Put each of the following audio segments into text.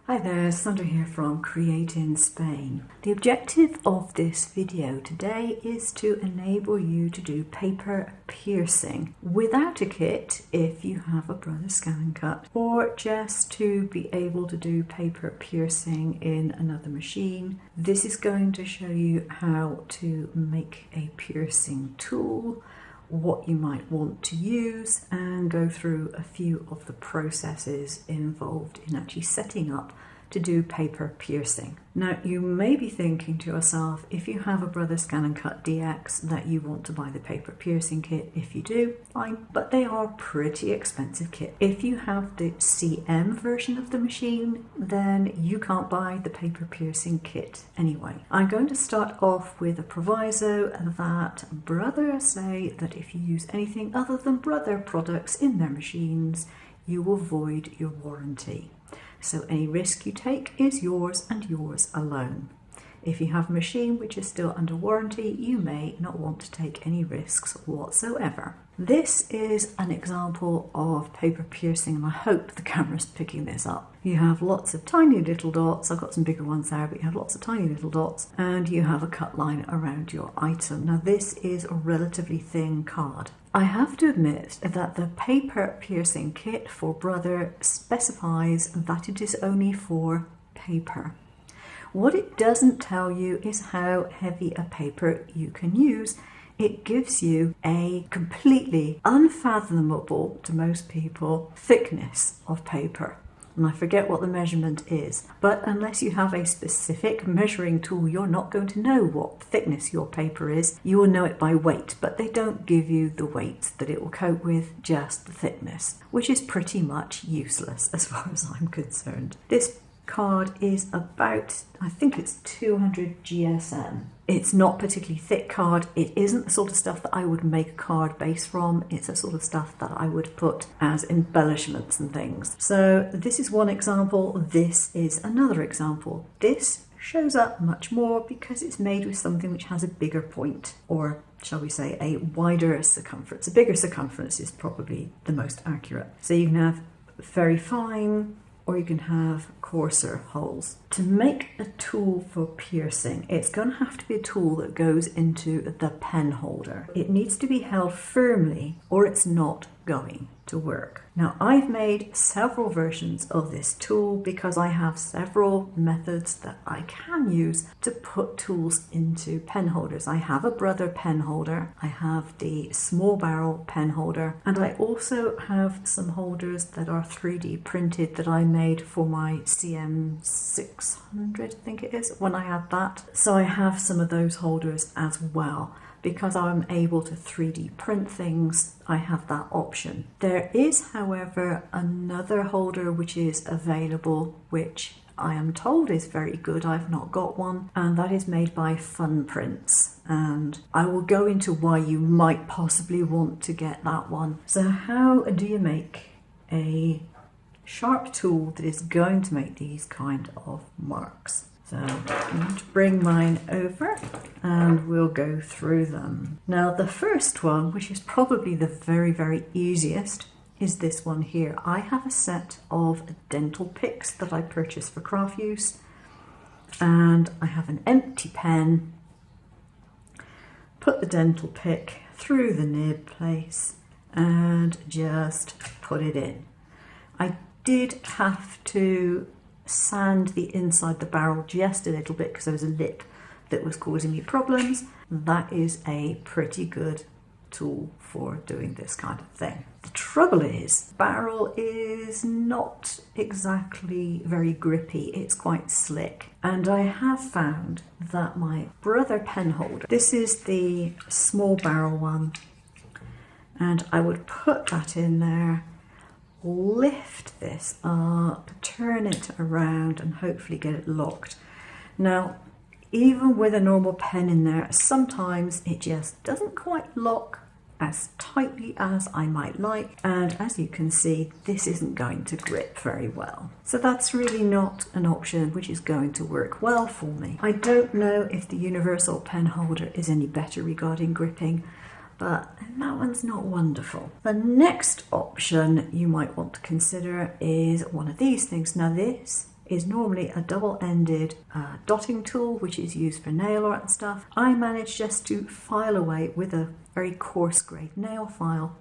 Hi there, Sandra here from createinspain. The objective of this video today is to enable you to do paper piercing without a kit if you have a brother scan and cut, or just to be able to do paper piercing in another machine. This is going to show you how to make a piercing tool, what you might want to use, and go through a few of the processes involved in actually setting up to do paper piercing. Now, you may be thinking to yourself, if you have a Brother Scan and Cut DX, that you want to buy the paper piercing kit. If you do, fine, but they are pretty expensive kit. If you have the CM version of the machine, then you can't buy the paper piercing kit anyway. I'm going to start off with a proviso that Brother say that if you use anything other than Brother products in their machines, you will void your warranty. So any risk you take is yours and yours alone. If you have a machine which is still under warranty, you may not want to take any risks whatsoever. This is an example of paper piercing, and I hope the camera's picking this up. You have lots of tiny little dots. I've got some bigger ones there, but you have lots of tiny little dots, and you have a cut line around your item. Now, this is a relatively thin card. I have to admit that the paper piercing kit for Brother specifies that it is only for paper. What it doesn't tell you is how heavy a paper you can use. It gives you a completely unfathomable, to most people, thickness of paper. And I forget what the measurement is, but unless you have a specific measuring tool, you're not going to know what thickness your paper is. You will know it by weight, but they don't give you the weight that it will cope with, just the thickness, which is pretty much useless as far as I'm concerned. This card is about, I think it's 200 GSM. It's not particularly thick card. It isn't the sort of stuff that I would make a card base from. It's the sort of stuff that I would put as embellishments and things. So this is one example. This is another example. This shows up much more because it's made with something which has a bigger point, or shall we say a wider circumference. A bigger circumference is probably the most accurate. So you can have very fine, or you can have coarser holes. To make a tool for piercing, it's going to have to be a tool that goes into the pen holder. It needs to be held firmly or it's not going to work. Now, I've made several versions of this tool because I have several methods that I can use to put tools into pen holders. I have a Brother pen holder, I have the small barrel pen holder, and I also have some holders that are 3D printed that I made for my CM600, I think it is, when I had that. So I have some of those holders as well. Because I'm able to 3D print things, I have that option. There is, however, another holder which is available, which I am told is very good. I've not got one, and that is made by Fun Prints. And I will go into why you might possibly want to get that one. So how do you make a sharp tool that is going to make these kind of marks? So I'm going to bring mine over and we'll go through them. Now, the first one, which is probably the very, very easiest, is this one here. I have a set of dental picks that I purchased for craft use, and I have an empty pen. Put the dental pick through the nib place and just put it in. I did have to sand the inside the barrel just a little bit because there was a lip that was causing me problems. That is a pretty good tool for doing this kind of thing. The trouble is, the barrel is not exactly very grippy. It's quite slick, and I have found that my Brother pen holder, this is the small barrel one, and I would put that in there, lift this up, turn it around, and hopefully get it locked. Now, even with a normal pen in there, sometimes it just doesn't quite lock as tightly as I might like, and as you can see, this isn't going to grip very well. So that's really not an option which is going to work well for me. I don't know if the universal pen holder is any better regarding gripping, but that one's not wonderful. The next option you might want to consider is one of these things. Now, this is normally a double-ended dotting tool, which is used for nail art and stuff. I managed just to file away with a very coarse grade nail file,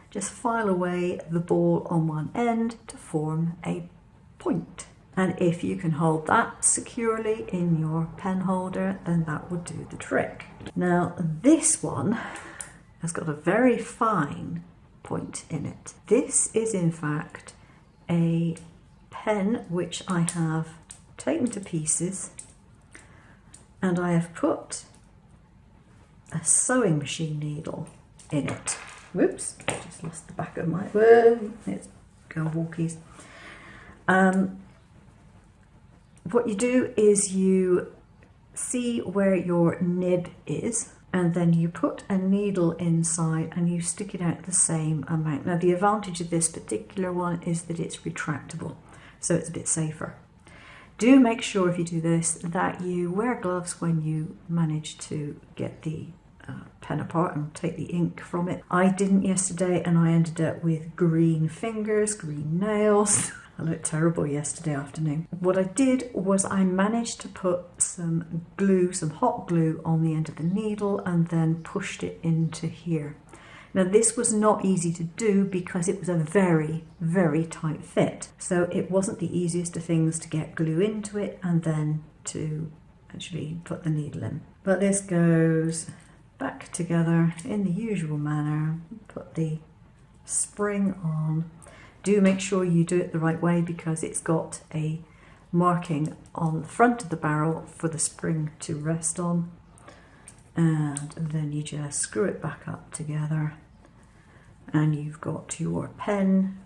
just file away the ball on one end to form a point. And if you can hold that securely in your pen holder, then that would do the trick. Now this one has got a very fine point in it. This is in fact a pen which I have taken to pieces, and I have put a sewing machine needle in it. Whoops, just lost the back of my, whoa, let's go walkies. What you do is you see where your nib is, and then you put a needle inside and you stick it out the same amount. Now the advantage of this particular one is that it's retractable, so it's a bit safer. Do make sure if you do this that you wear gloves when you manage to get the pen apart and take the ink from it. I didn't yesterday and I ended up with green fingers, green nails. I looked terrible yesterday afternoon. What I did was I managed to put some glue, some hot glue on the end of the needle and then pushed it into here. Now this was not easy to do because it was a very, very tight fit. So it wasn't the easiest of things to get glue into it and then to actually put the needle in. But this goes back together in the usual manner. Put the spring on. Do make sure you do it the right way because it's got a marking on the front of the barrel for the spring to rest on. And then you just screw it back up together and you've got your pen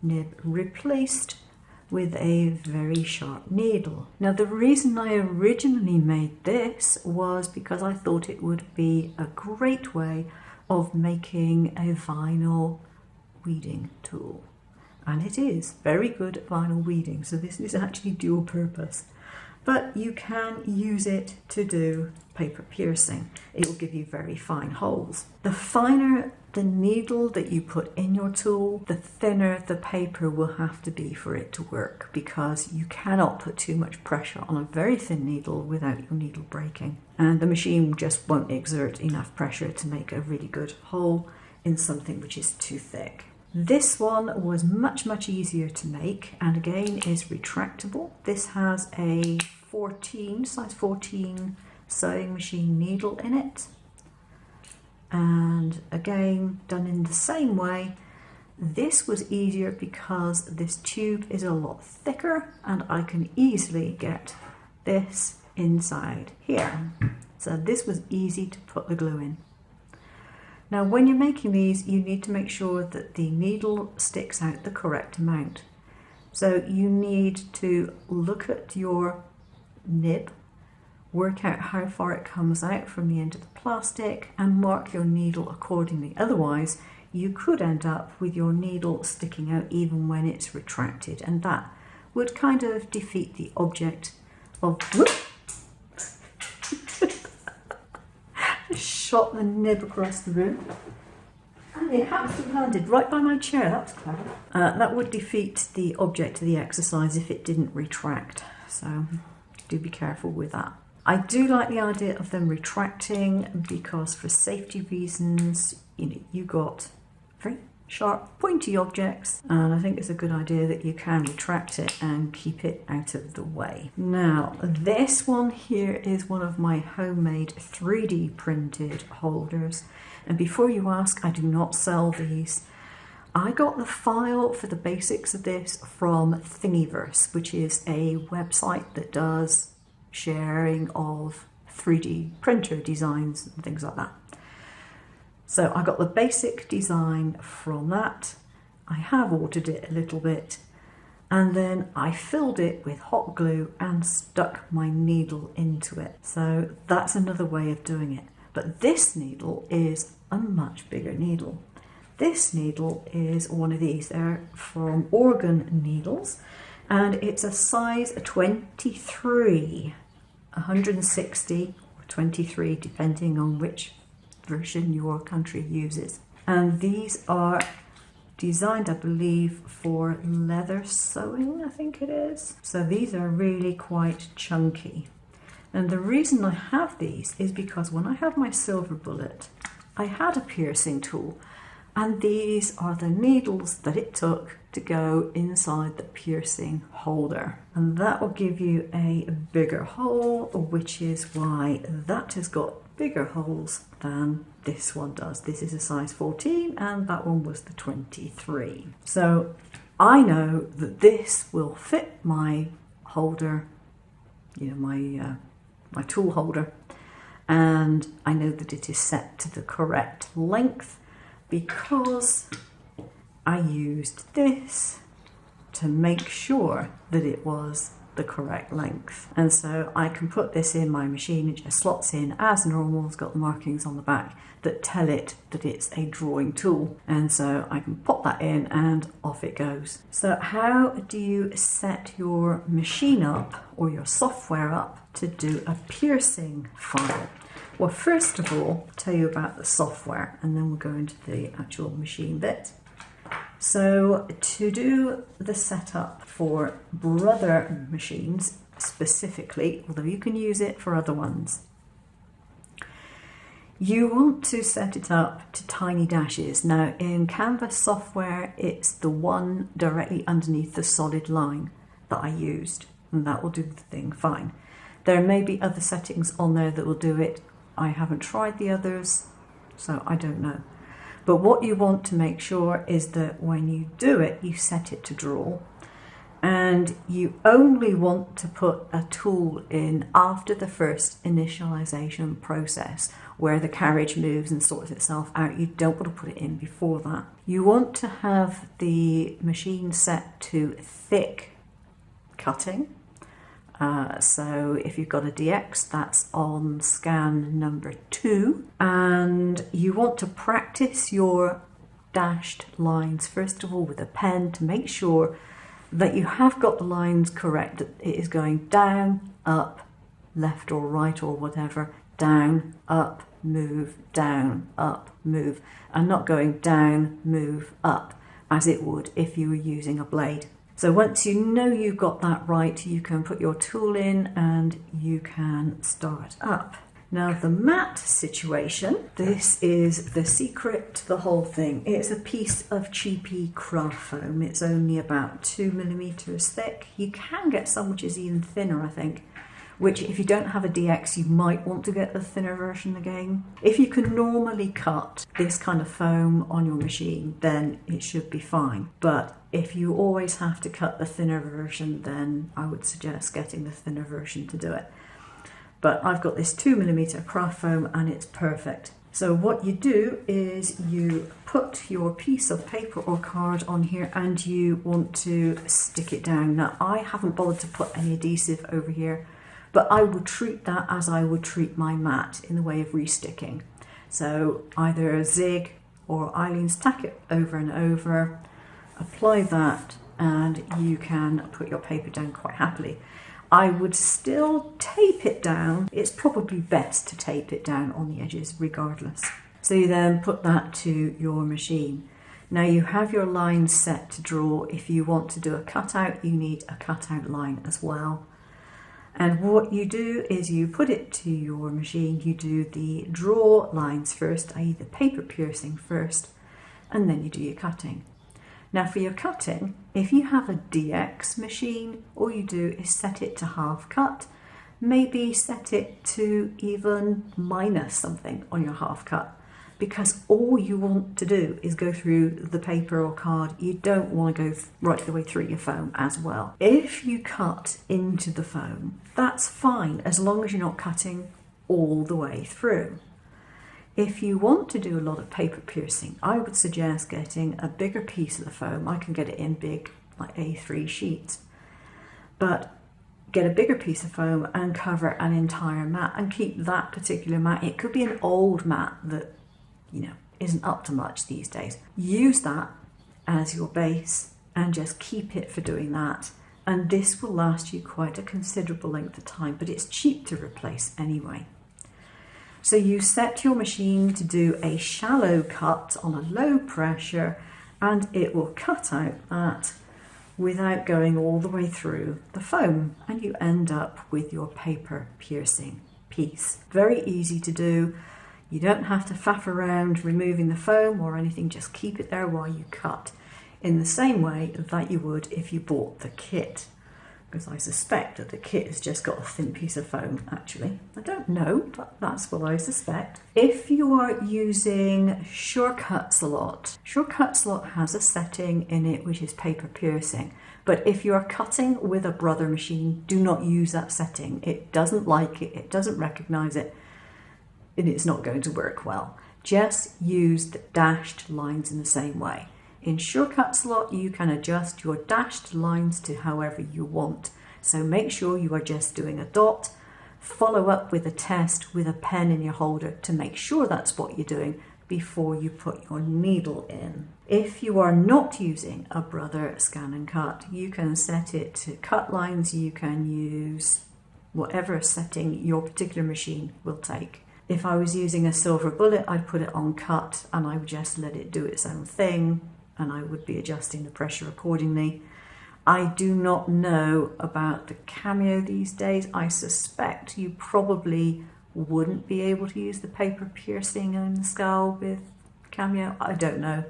nib replaced with a very sharp needle. Now the reason I originally made this was because I thought it would be a great way of making a vinyl weeding tool. And it is very good at vinyl weeding, so this is actually dual purpose. But you can use it to do paper piercing. It will give you very fine holes. The finer the needle that you put in your tool, the thinner the paper will have to be for it to work, because you cannot put too much pressure on a very thin needle without your needle breaking. And the machine just won't exert enough pressure to make a really good hole in something which is too thick. This one was much, much easier to make, and again is retractable. This has a size 14 sewing machine needle in it. And again, done in the same way. This was easier because this tube is a lot thicker and I can easily get this inside here. So this was easy to put the glue in. Now when you're making these, you need to make sure that the needle sticks out the correct amount. So you need to look at your nib, work out how far it comes out from the end of the plastic and mark your needle accordingly. Otherwise, you could end up with your needle sticking out even when it's retracted, and that would kind of defeat the object of... Shot the nib across the room and it happened to landed right by my chair. That was clever. That would defeat the object of the exercise if it didn't retract, so do be careful with that. I do like the idea of them retracting because for safety reasons, you got very sharp pointy objects, and I think it's a good idea that you can retract it and keep it out of the way. Now this one here is one of my homemade 3D printed holders, and before you ask, I do not sell these. I got the file for the basics of this from Thingiverse, which is a website that does sharing of 3D printer designs and things like that. So I got the basic design from that. I have altered it a little bit, and then I filled it with hot glue and stuck my needle into it. So that's another way of doing it. But this needle is a much bigger needle. This needle is one of these. They're from Organ Needles, and it's a size 23, 160 or 23, depending on which version your country uses. And these are designed, I believe, for leather sewing, I think it is. So these are really quite chunky. And the reason I have these is because when I have my silver bullet, I had a piercing tool, and these are the needles that it took to go inside the piercing holder. And that will give you a bigger hole, which is why that has got bigger holes than this one does. This is a size 14 and that one was the 23. So I know that this will fit my holder, you know, my tool holder, and I know that it is set to the correct length because I used this to make sure that it was the correct length. And so I can put this in my machine, it just slots in as normal. It's got the markings on the back that tell it that it's a drawing tool. And so I can pop that in and off it goes. So how do you set your machine up or your software up to do a piercing file? Well, first of all, I'll tell you about the software and then we'll go into the actual machine bit. So to do the setup for Brother machines specifically, although you can use it for other ones, you want to set it up to tiny dashes. Now in Canvas software, it's the one directly underneath the solid line that I used, and that will do the thing fine. There may be other settings on there that will do it. I haven't tried the others, so I don't know. But what you want to make sure is that when you do it, you set it to draw. And you only want to put a tool in after the first initialization process, where the carriage moves and sorts itself out. You don't want to put it in before that. You want to have the machine set to thick cutting. So if you've got a DX, that's on scan number 2. And you want to practice your dashed lines, first of all, with a pen to make sure that you have got the lines correct, that it is going down, up, left or right or whatever, down, up, move, down, up, move, and not going down, move, up, as it would if you were using a blade. So once you know you've got that right, you can put your tool in and you can start up. Now the mat situation, this is the secret to the whole thing. It's a piece of cheapy craft foam. It's only about 2mm thick. You can get some which is even thinner, I think, which if you don't have a DX, you might want to get the thinner version again. If you can normally cut this kind of foam on your machine, then it should be fine. But if you always have to cut the thinner version, then I would suggest getting the thinner version to do it. But I've got this 2mm craft foam and it's perfect. So what you do is you put your piece of paper or card on here and you want to stick it down. Now I haven't bothered to put any adhesive over here, but I would treat that as I would treat my mat in the way of resticking. So either a zig or Eileen's tack it over and over, apply that, and you can put your paper down quite happily. I would still tape it down. It's probably best to tape it down on the edges regardless. So you then put that to your machine. Now you have your lines set to draw. If you want to do a cutout, you need a cutout line as well. And what you do is you put it to your machine, you do the draw lines first, i.e. the paper piercing first, and then you do your cutting. Now for your cutting, if you have a DX machine, all you do is set it to half cut, maybe set it to even minus something on your half cut, because all you want to do is go through the paper or card. You don't want to go right the way through your foam as well. If you cut into the foam, that's fine, as long as you're not cutting all the way through. If you want to do a lot of paper piercing, I would suggest getting a bigger piece of the foam. I can get it in big, like A3 sheets. But get a bigger piece of foam and cover an entire mat and keep that particular mat. It could be an old mat that, you know, isn't up to much these days. Use that as your base and just keep it for doing that. And this will last you quite a considerable length of time, but it's cheap to replace anyway. So you set your machine to do a shallow cut on a low pressure, and it will cut out that without going all the way through the foam, and you end up with your paper piercing piece. Very easy to do. You don't have to faff around removing the foam or anything, just keep it there while you cut, in the same way that you would if you bought the kit. Because I suspect that the kit has just got a thin piece of foam, actually. I don't know, but that's what I suspect. If you are using Shortcuts a lot, Shortcuts a lot has a setting in it which is paper piercing. But if you are cutting with a Brother machine, do not use that setting. It doesn't like it, it doesn't recognize it, and it's not going to work well. Just use the dashed lines in the same way. In Shortcuts slot, you can adjust your dashed lines to however you want. So make sure you are just doing a dot. Follow up with a test with a pen in your holder to make sure that's what you're doing before you put your needle in. If you are not using a Brother scan and cut, you can set it to cut lines. You can use whatever setting your particular machine will take. If I was using a Silver Bullet, I'd put it on cut and I would just let it do its own thing, and I would be adjusting the pressure accordingly. I do not know about the Cameo these days. I suspect you probably wouldn't be able to use the paper piercing and the SCAL with Cameo. I don't know.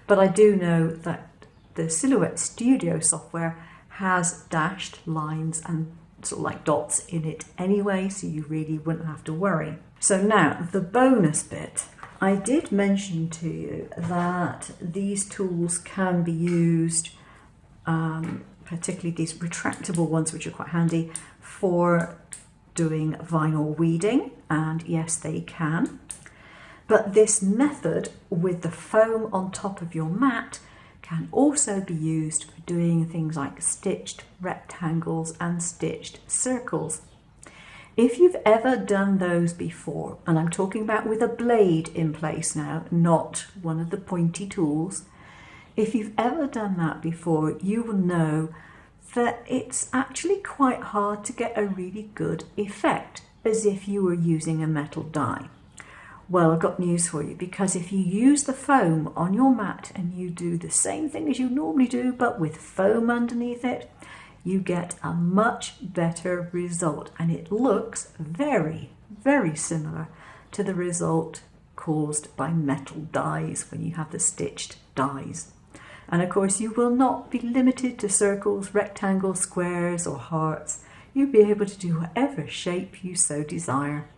But I do know that the Silhouette Studio software has dashed lines and sort of like dots in it anyway, so you really wouldn't have to worry. So now, the bonus bit. I did mention to you that these tools can be used, particularly these retractable ones, which are quite handy, for doing vinyl weeding, and yes, they can. But this method with the foam on top of your mat can also be used for doing things like stitched rectangles and stitched circles. If you've ever done those before, and I'm talking about with a blade in place now, not one of the pointy tools, if you've ever done that before, you will know that it's actually quite hard to get a really good effect, as if you were using a metal die. Well, I've got news for you, because if you use the foam on your mat and you do the same thing as you normally do, but with foam underneath it, you get a much better result, and it looks very, very similar to the result caused by metal dies when you have the stitched dies. And of course, you will not be limited to circles, rectangles, squares or hearts. You'll be able to do whatever shape you so desire.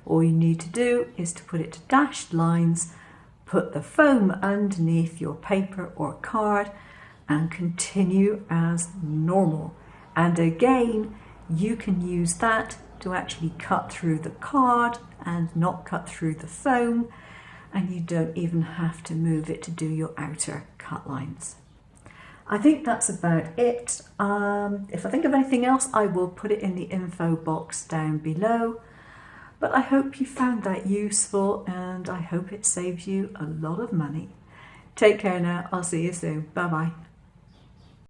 All you need to do is to put it to dashed lines, put the foam underneath your paper or card, and continue as normal. And again, you can use that to actually cut through the card and not cut through the foam, and you don't even have to move it to do your outer cut lines. I think that's about it. If I think of anything else, I will put it in the info box down below. But I hope you found that useful, and I hope it saves you a lot of money. Take care now. I'll see you soon. Bye bye.